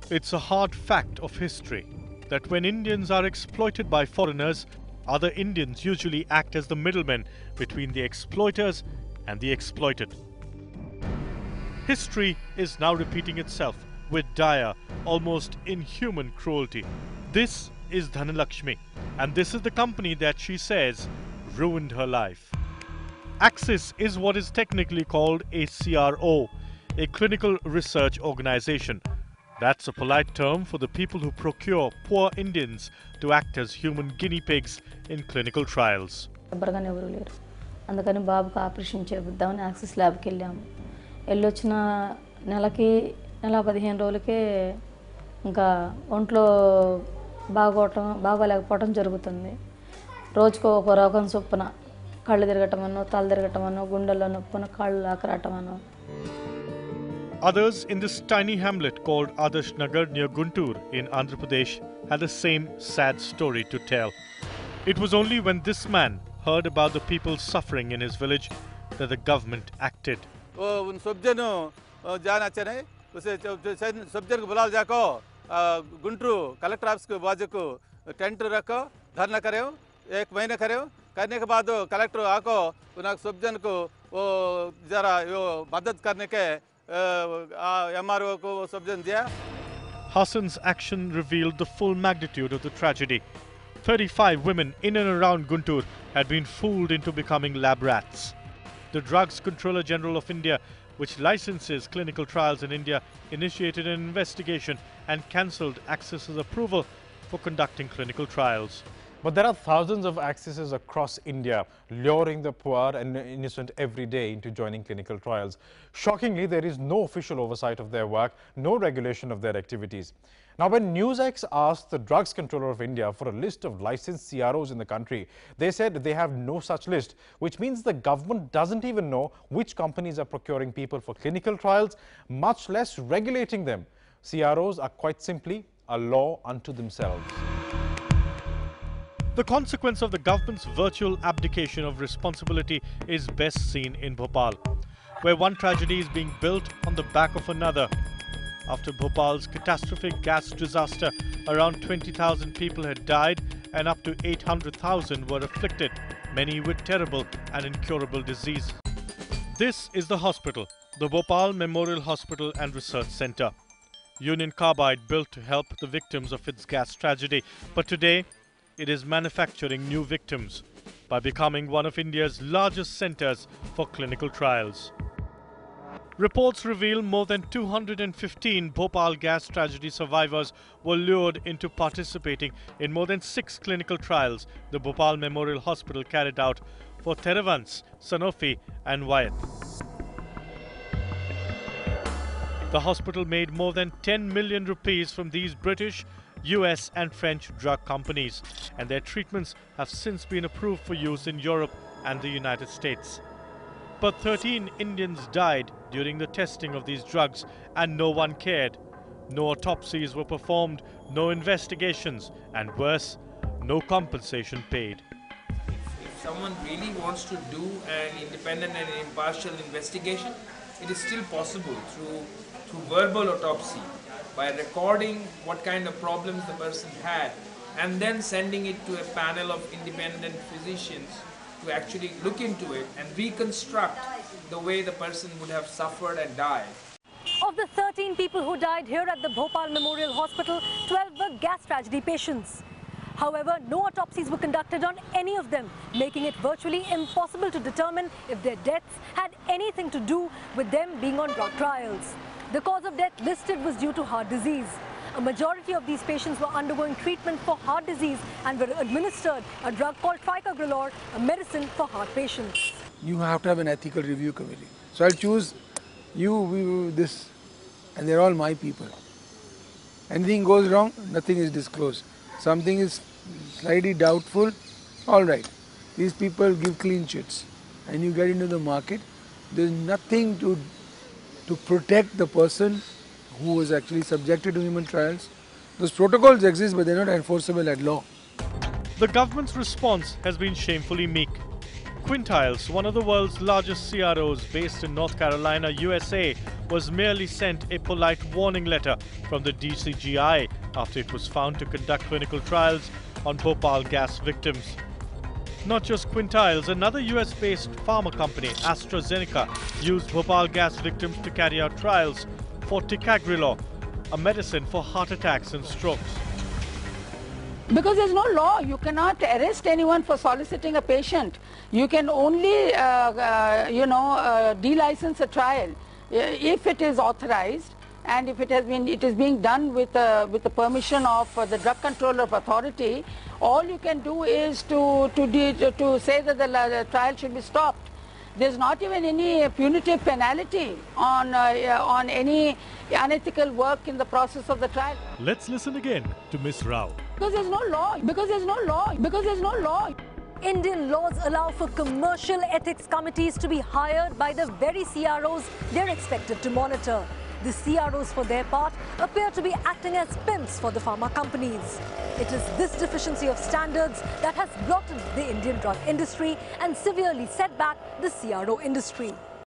It's a hard fact of history that when Indians are exploited by foreigners, other Indians usually act as the middlemen between the exploiters and the exploited. History is now repeating itself with dire, almost inhuman cruelty. This is Dhanalakshmi, and this is the company that she says ruined her life. Axis is what is technically called a CRO, a clinical research organization. That's a polite term for the people who procure poor Indians to act as human guinea pigs in clinical trials. అందుకని బాబుకి operation చేపిద్దామని axis ల్యాబ్కి వెళ్ళాము. వెళ్ళొచ్చిన నెల 15 రోజులకే ఇంకా ఒంట్లో బాగోలేకపోవడం జరుగుతుంది. రోజుకో ఒక రోగం చొప్పున కళ్ళు తిరగటమనో, తల తిరగటమనో, గుండెల్లో నొప్పున, కాళ్ళు లాకరాటమనో. Others in this tiny hamlet called Adarsh Nagar near Guntur in Andhra Pradesh had the same sad story to tell. It was only when this man heard about the people suffering in his village that the government acted. उन सब्जन जान अच्छे नहीं उसे सब्जन को बुला जाको Guntur collector office के बाजू को टेंट रखो धरना करो 1 महीने करो करने के बाद कलेक्टर आको उन सब्जन को वो जरा वो मदद करने के MRO को सब्जन दिया. Hassan's action revealed the full magnitude of the tragedy. 35 women in and around Guntur had been fooled into becoming lab rats. The Drugs Controller General of India, which licenses clinical trials in India, initiated an investigation and cancelled Axis's approval for conducting clinical trials. But there are thousands of Axis across India luring the poor and innocent every day into joining clinical trials. Shockingly, there is no official oversight of their work, no regulation of their activities. Now, when NewsX asked the Drugs Controller of India for a list of licensed CROs in the country, they said they have no such list, which means the government doesn't even know which companies are procuring people for clinical trials, much less regulating them. CROs are quite simply a law unto themselves. The consequence of the government's virtual abdication of responsibility is best seen in Bhopal, where one tragedy is being built on the back of another. After Bhopal's catastrophic gas disaster, around 20,000 people had died and up to 800,000 were afflicted, many with terrible and incurable disease. This is the hospital, the Bhopal Memorial Hospital and Research Centre. Union Carbide built to help the victims of its gas tragedy, but today it is manufacturing new victims by becoming one of India's largest centres for clinical trials. Reports reveal more than 215 Bhopal gas tragedy survivors were lured into participating in more than 6 clinical trials the Bhopal Memorial Hospital carried out for Theravance, Sanofi and Wyeth. The hospital made more than 10 million rupees from these British, US and French drug companies, and their treatments have since been approved for use in Europe and the United States. But 13 Indians died during the testing of these drugs and no one cared. No autopsies were performed, no investigations, and worse, no compensation paid. If someone really wants to do an independent and impartial investigation, it is still possible through verbal autopsy, by recording what kind of problems the person had and then sending it to a panel of independent physicians to actually look into it and reconstruct the way the person would have suffered and died. Of the 13 people who died here at the Bhopal Memorial Hospital, 12 were gas tragedy patients. However, no autopsies were conducted on any of them, making it virtually impossible to determine if their deaths had anything to do with them being on drug trials. The cause of death listed was due to heart disease. A majority of these patients were undergoing treatment for heart disease and were administered a drug called tricagrelor, a medicine for heart patients. You have to have an ethical review committee. So I'll choose you, this, and they're all my people. Anything goes wrong, nothing is disclosed. Something is slightly doubtful, all right. These people give clean chits and you get into the market. There's nothing to protect the person who was actually subjected to human trials. Those protocols exist, but they're not enforceable at law. The government's response has been shamefully meek. Quintiles, one of the world's largest CROs based in North Carolina, USA, was merely sent a polite warning letter from the DCGI after it was found to conduct clinical trials on Bhopal gas victims. Not just Quintiles, another US-based pharma company, AstraZeneca, used Bhopal gas victims to carry out trials for ticagrelor, a medicine for heart attacks and strokes. Because there's no law, you cannot arrest anyone for soliciting a patient. You can only, delicense a trial if it is authorized and if it is being done with the permission of the Drug Controller Authority. All you can do is to say that the trial should be stopped. There's not even any punitive penalty on any unethical work in the process of the trial. Let's listen again to Ms. Rao. Because there's no law, because there's no law, because there's no law. Indian laws allow for commercial ethics committees to be hired by the very CROs they're expected to monitor. The CROs, for their part, appear to be acting as pimps for the pharma companies. It is this deficiency of standards that has blotted the Indian drug industry and severely set back the CRO industry.